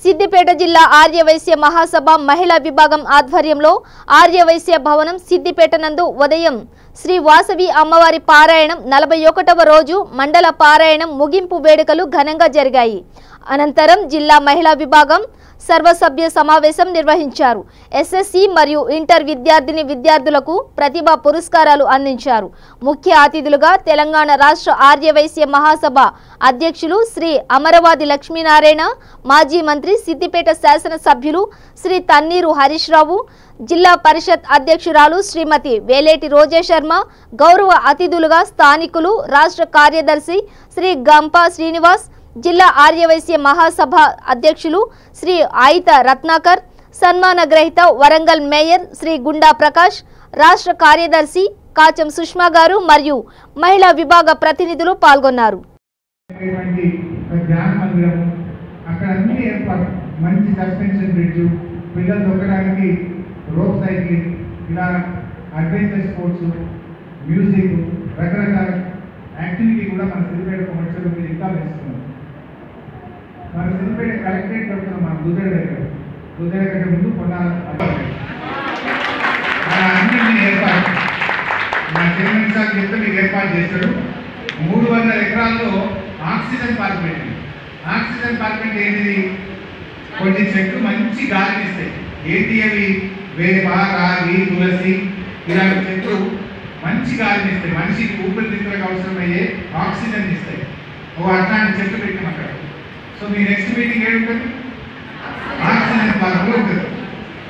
సిద్దిపేట జిల్లా ఆర్యవైశ్య మహాసభ మహిళా విభాగం ఆధ్వర్యంలో ఆర్యవైశ్య భవనం సిద్దిపేట నందు ఉదయం శ్రీ వాసవి అమ్మవారి పారాయణం 41వ రోజు మండల పారాయణం ముగింపు వేడుకలు ఘనంగా జరిగాయి. అనంతరం జిల్లా మహిళా విభాగం సర్వసభ్య సమావేశం నిర్వహించారు. ఎస్ఎస్సి మరియు ఇంటర్ విద్యార్థులకు ప్రతిభా పురస్కారాలు అందించారు. ముఖ్య అతిథులుగా తెలంగాణ రాష్ట్ర ఆర్యవైశ్య మహాసభ అధ్యక్షులు శ్రీ అమరవాది లక్ష్మీనారాయణ, మాజీ మంత్రి సిద్దిపేట శాసన సభ్యులు శ్రీ తన్నీరు హరీష్ రావు, జిల్లా పరిషత్ అధ్యక్షురాలు శ్రీమతి వేలేటి రోజా శర్మ, గౌరవ అతిథులుగా స్థానికులు రాష్ట్ర కార్యదర్శి శ్రీ గంపా శ్రీనివాస్, జిల్లా ఆర్యవైశ్య మహాసభ అధ్యక్షులు శ్రీ ఆయిత రత్నాకర్, సన్మాన గ్రహీత వరంగల్ మేయర్ శ్రీ గుండా ప్రకాష్, రాష్ట్ర కార్యదర్శి కాచం సుష్మా గారు మరియు మహిళా విభాగ ప్రతినిధులు పాల్గొన్నారు. మన సిద్దిపేట కలెక్టరేట్ కడుతున్నాం. మన దుద్దెడ కంటే ముందు అన్నింటినీ ఏర్పాటు మన చైర్మన్ సార్ చెప్తే మీకు ఏర్పాటు చేశాడు. 300 ఎకరాల్లో ఆక్సిజన్ పార్క్ పెట్టింది. ఆక్సిజన్ పార్క్ అంటే ఏంటిది? కొన్ని చెట్లు మంచి గాలిని ఇస్తాయి. ఏంటి అవి? వేప, రాగి, తులసి ఇలాంటి చెట్లు మంచి గాలిని ఇస్తాయి. మనిషికి ఊపిరితిత్తులకు అవసరమయ్యే ఆక్సిజన్ ఇస్తాయి. అట్లాంటి చెట్లు పెట్టాం అక్కడ. సో మీ నెక్స్ట్ మీటింగ్ ఏముంటుంది? ఆక్సిజన్ పార్క్ ఉంటుంది.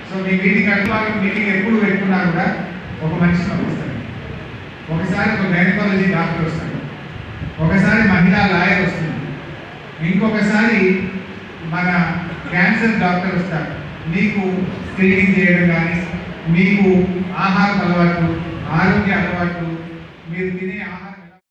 సో మీ మీటింగ్ మీటింగ్ ఎప్పుడు పెట్టుకున్నా కూడా ఒక మనిషి వస్తాడు, ఒకసారి ఒక గైనకాలజీ డాక్టర్ వస్తాడు, ఒకసారి మహిళా లాయర్ వస్తుంది, ఇంకొకసారి మన క్యాన్సర్ డాక్టర్ వస్తాడు. మీకు స్క్రీనింగ్ చేయడం కానీ, మీకు ఆహార అలవాట్లు, ఆరోగ్య అలవాట్లు, మీరు తినే ఆహారం